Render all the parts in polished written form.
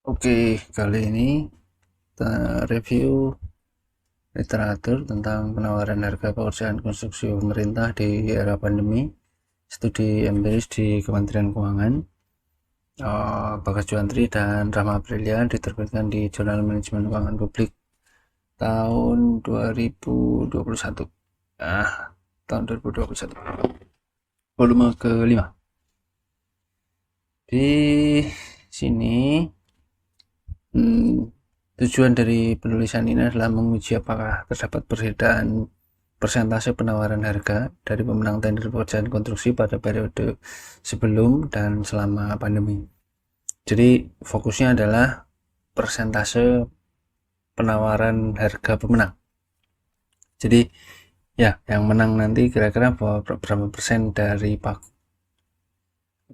Oke, kali ini kita review literatur tentang penawaran harga pekerjaan konstruksi pemerintah di era pandemi, studi empiris di Kementerian Keuangan, Bagas Juantri dan Rahma Brilian, diterbitkan di Jurnal Manajemen Keuangan Publik tahun 2021. Tahun 2021. Volume ke-5. Di sini tujuan dari penulisan ini adalah menguji apakah terdapat perbedaan persentase penawaran harga dari pemenang tender pekerjaan konstruksi pada periode sebelum dan selama pandemi. Jadi fokusnya adalah persentase penawaran harga pemenang. Jadi ya, yang menang nanti kira-kira berapa persen dari pagu.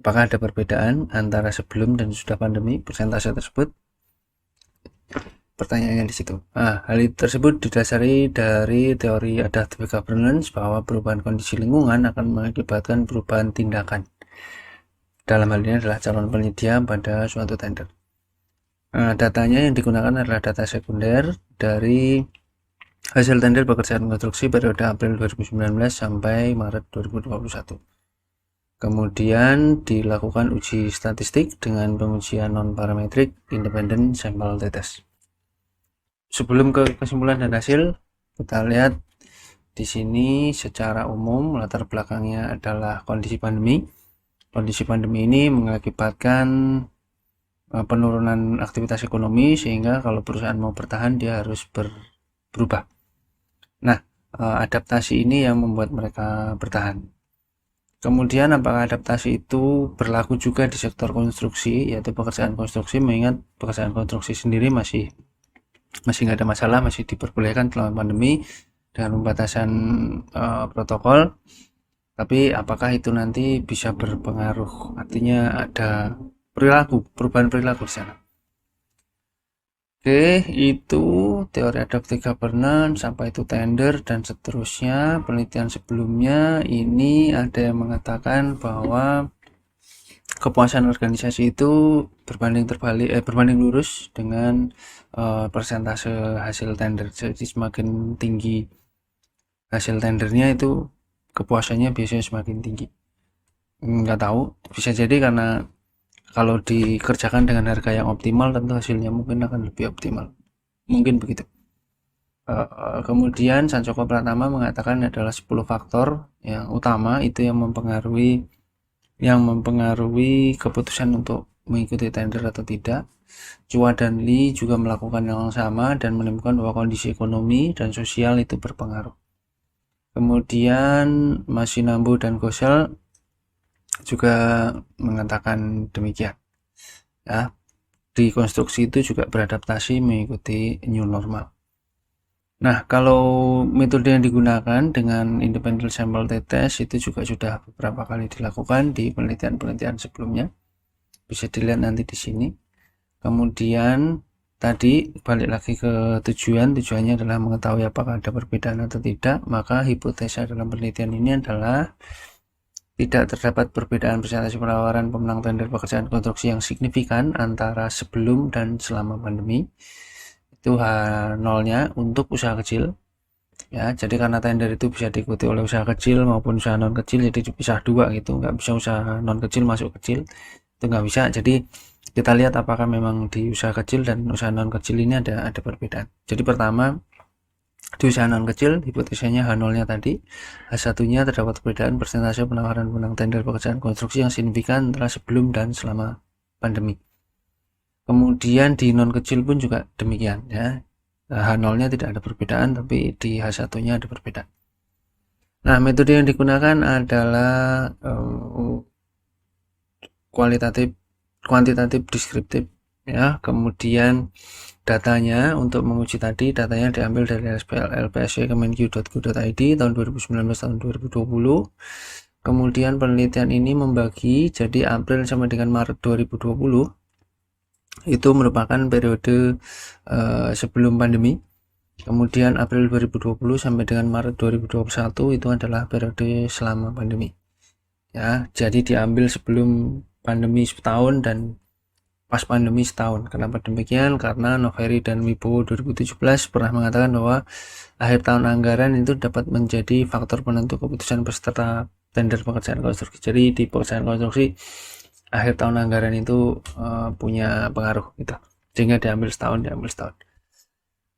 Apakah ada perbedaan antara sebelum dan sudah pandemi persentase tersebut? Pertanyaannya di situ. Hal tersebut didasari dari teori adaptive governance bahwa perubahan kondisi lingkungan akan mengakibatkan perubahan tindakan. Dalam hal ini adalah calon penyedia pada suatu tender. Datanya yang digunakan adalah data sekunder dari hasil tender pekerjaan konstruksi periode April 2019 sampai Maret 2021. Kemudian dilakukan uji statistik dengan pengujian non-parametrik independent sample t-test. Sebelum ke kesimpulan dan hasil, kita lihat di sini secara umum latar belakangnya adalah kondisi pandemi. Kondisi pandemi ini mengakibatkan penurunan aktivitas ekonomi, sehingga kalau perusahaan mau bertahan dia harus berubah. Nah, adaptasi ini yang membuat mereka bertahan. Kemudian apakah adaptasi itu berlaku juga di sektor konstruksi, yaitu pekerjaan konstruksi, mengingat pekerjaan konstruksi sendiri masih nggak ada masalah, masih diperbolehkan selama pandemi dengan pembatasan protokol. Tapi apakah itu nanti bisa berpengaruh, artinya ada perubahan perilaku di sana. Oke, itu teori adaptive governance, sampai itu tender dan seterusnya. Penelitian sebelumnya ini ada yang mengatakan bahwa kepuasan organisasi itu berbanding lurus dengan persentase hasil tender. Jadi semakin tinggi hasil tendernya itu kepuasannya biasanya semakin tinggi. Nggak tahu, bisa jadi karena kalau dikerjakan dengan harga yang optimal tentu hasilnya mungkin akan lebih optimal, mungkin begitu. Kemudian Sancoko Pratama mengatakan adalah 10 faktor yang utama itu yang mempengaruhi keputusan untuk mengikuti tender atau tidak. Chua dan Lee juga melakukan hal yang sama dan menemukan bahwa kondisi ekonomi dan sosial itu berpengaruh. Kemudian Masinambu dan Gosel juga mengatakan demikian. Ya, di konstruksi itu juga beradaptasi mengikuti new normal. Nah, kalau metode yang digunakan dengan independent sample t-test itu juga sudah beberapa kali dilakukan di penelitian-penelitian sebelumnya. Bisa dilihat nanti di sini. Kemudian tadi balik lagi ke tujuannya adalah mengetahui apakah ada perbedaan atau tidak. Maka hipotesa dalam penelitian ini adalah tidak terdapat perbedaan persentase penawaran pemenang tender pekerjaan konstruksi yang signifikan antara sebelum dan selama pandemi. Itu H0-nya untuk usaha kecil. Ya, jadi karena tender itu bisa diikuti oleh usaha kecil maupun usaha non kecil, jadi dipisah dua gitu, nggak bisa usaha non kecil masuk kecil, itu nggak bisa. Jadi kita lihat apakah memang di usaha kecil dan usaha non kecil ini ada perbedaan. Jadi pertama, di usaha non kecil hipotesanya H0-nya tadi, H1-nya terdapat perbedaan persentase penawaran pemenang tender pekerjaan konstruksi yang signifikan antara sebelum dan selama pandemi. Kemudian di non kecil pun juga demikian ya. H0-nya tidak ada perbedaan, tapi di H1-nya ada perbedaan. Nah, metode yang digunakan adalah kuantitatif deskriptif ya. Kemudian datanya untuk menguji tadi, datanya diambil dari lpsc.kemenq.go.id tahun 2019 tahun 2020. Kemudian penelitian ini membagi jadi April sampai dengan Maret 2020 itu merupakan periode sebelum pandemi. Kemudian April 2020 sampai dengan Maret 2021 itu adalah periode selama pandemi. Ya, jadi diambil sebelum pandemi setahun dan pas pandemi setahun. Kenapa demikian? Karena Noveri dan Wibowo 2017 pernah mengatakan bahwa akhir tahun anggaran itu dapat menjadi faktor penentu keputusan peserta tender pekerjaan konstruksi. Jadi di pekerjaan konstruksi akhir tahun anggaran itu punya pengaruh gitu. Sehingga diambil setahun.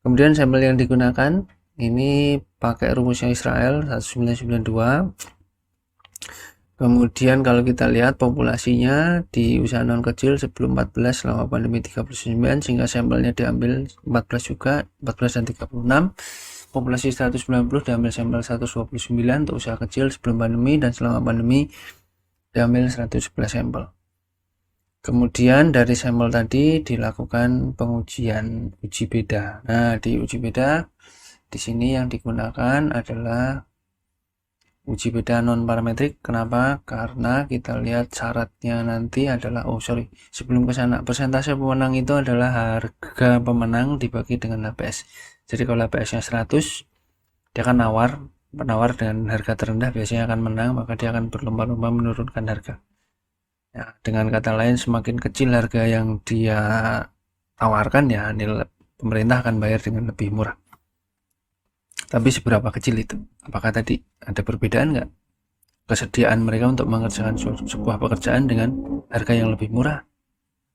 Kemudian sampel yang digunakan ini pakai rumusnya Israel 1992. Kemudian kalau kita lihat populasinya di usaha non kecil sebelum 14 selama pandemi 39, sehingga sampelnya diambil 14 juga, 14 dan 36. Populasi 190 diambil sampel 129 untuk usaha kecil sebelum pandemi, dan selama pandemi diambil 111 sampel. Kemudian dari sampel tadi dilakukan pengujian uji beda. Nah, di uji beda di sini yang digunakan adalah uji beda non parametrik. Kenapa? Karena kita lihat syaratnya nanti adalah sebelum ke sana, persentase pemenang itu adalah harga pemenang dibagi dengan HPS. Jadi kalau HPS-nya 100, dia akan penawar dengan harga terendah biasanya akan menang, maka dia akan berlomba-lomba menurunkan harga. Ya, dengan kata lain, semakin kecil harga yang dia tawarkan, ya nilai pemerintah akan bayar dengan lebih murah. Tapi seberapa kecil itu? Apakah tadi ada perbedaan nggak? Kesediaan mereka untuk mengerjakan sebuah pekerjaan dengan harga yang lebih murah?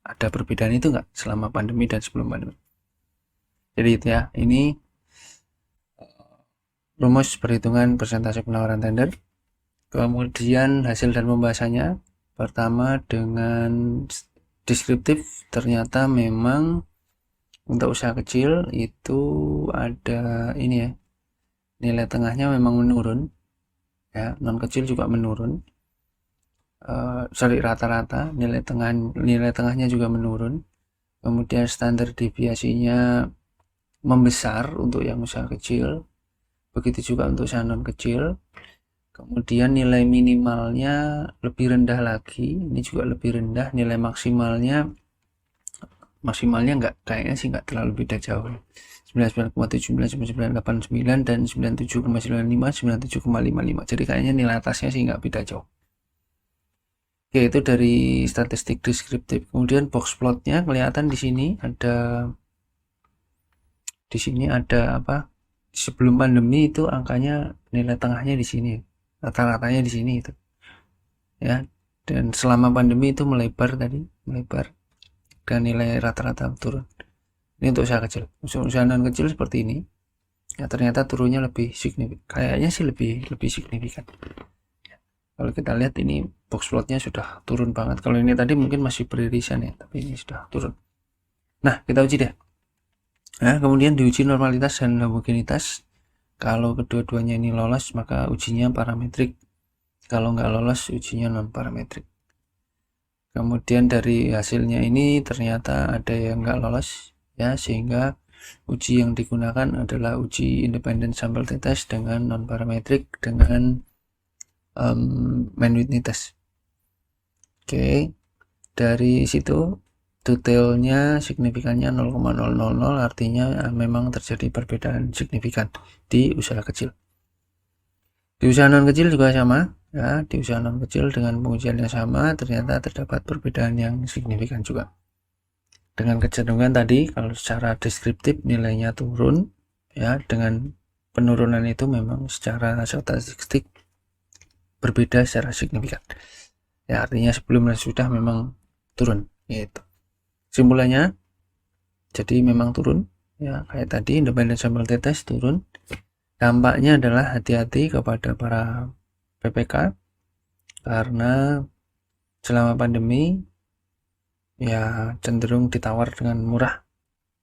Ada perbedaan itu nggak selama pandemi dan sebelum pandemi? Jadi itu ya, ini rumus perhitungan persentase penawaran tender. Kemudian hasil dan pembahasannya. Pertama dengan deskriptif, ternyata memang untuk usaha kecil itu ada ini ya, nilai tengahnya memang menurun ya, non kecil juga menurun, rata-rata nilai tengahnya juga menurun. Kemudian standar deviasinya membesar untuk yang usaha kecil, begitu juga untuk usaha non kecil. Kemudian nilai minimalnya lebih rendah lagi, ini juga lebih rendah. Nilai maksimalnya nggak, kayaknya sih nggak terlalu beda jauh, 99,79, 99,89 dan 97,95, 97,55. Jadi kayaknya nilai atasnya sih nggak beda jauh. Oke, itu dari statistik deskriptif. Kemudian box plotnya kelihatan di sini ada apa? Sebelum pandemi itu angkanya nilai tengahnya di sini, rata-ratanya di sini itu. Ya, dan selama pandemi itu melebar dan nilai rata-rata turun. Ini untuk usaha kecil. Usaha non kecil seperti ini. Ya, ternyata turunnya lebih signifikan. Kayaknya sih lebih signifikan. Ya, kalau kita lihat ini box plotnya sudah turun banget. Kalau ini tadi mungkin masih beririsan ya, tapi ini sudah turun. Nah, kita uji deh. Nah, kemudian diuji normalitas dan homogenitas. Kalau kedua-duanya ini lolos, maka ujinya parametrik. Kalau nggak lolos, ujinya non parametrik. Kemudian dari hasilnya ini ternyata ada yang nggak lolos ya, sehingga uji yang digunakan adalah uji independent sample test dengan non parametrik dengan main Whitney test. Oke, dari situ detailnya signifikannya 0,000, artinya memang terjadi perbedaan signifikan di usaha kecil. Di usaha non kecil juga sama ya, di usaha non kecil dengan pengujian yang sama ternyata terdapat perbedaan yang signifikan juga. Dengan kecenderungan tadi, kalau secara deskriptif nilainya turun ya, dengan penurunan itu memang secara statistik berbeda secara signifikan. Ya, artinya sebelum dan sudah memang turun gitu. Simpulannya jadi memang turun ya, kayak tadi independent sample test turun. Dampaknya adalah hati-hati kepada para PPK karena selama pandemi ya cenderung ditawar dengan murah,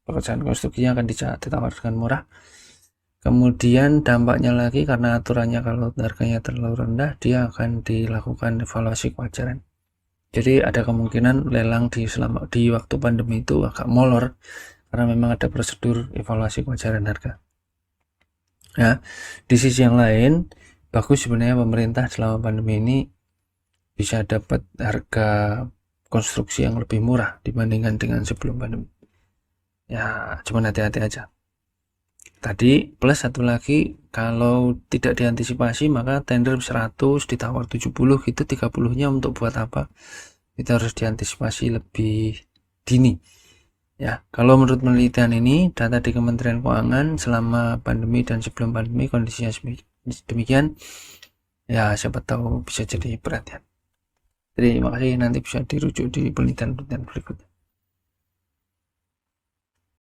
pekerjaan konstruksinya akan ditawar dengan murah. Kemudian dampaknya lagi karena aturannya kalau harganya terlalu rendah dia akan dilakukan evaluasi kewajaran. Jadi ada kemungkinan lelang di waktu pandemi itu agak molor karena memang ada prosedur evaluasi kewajaran harga. Ya, di sisi yang lain bagus sebenarnya pemerintah selama pandemi ini bisa dapat harga konstruksi yang lebih murah dibandingkan dengan sebelum pandemi. Ya, cuman hati-hati aja. Tadi plus satu lagi, kalau tidak diantisipasi maka tender 100 ditawar 70 gitu, 30-nya untuk buat apa? Kita harus diantisipasi lebih dini. Ya, kalau menurut penelitian ini, data di Kementerian Keuangan selama pandemi dan sebelum pandemi kondisinya demikian. Ya, siapa tahu bisa jadi perhatian. Terima kasih, nanti bisa dirujuk di penelitian-penelitian berikutnya.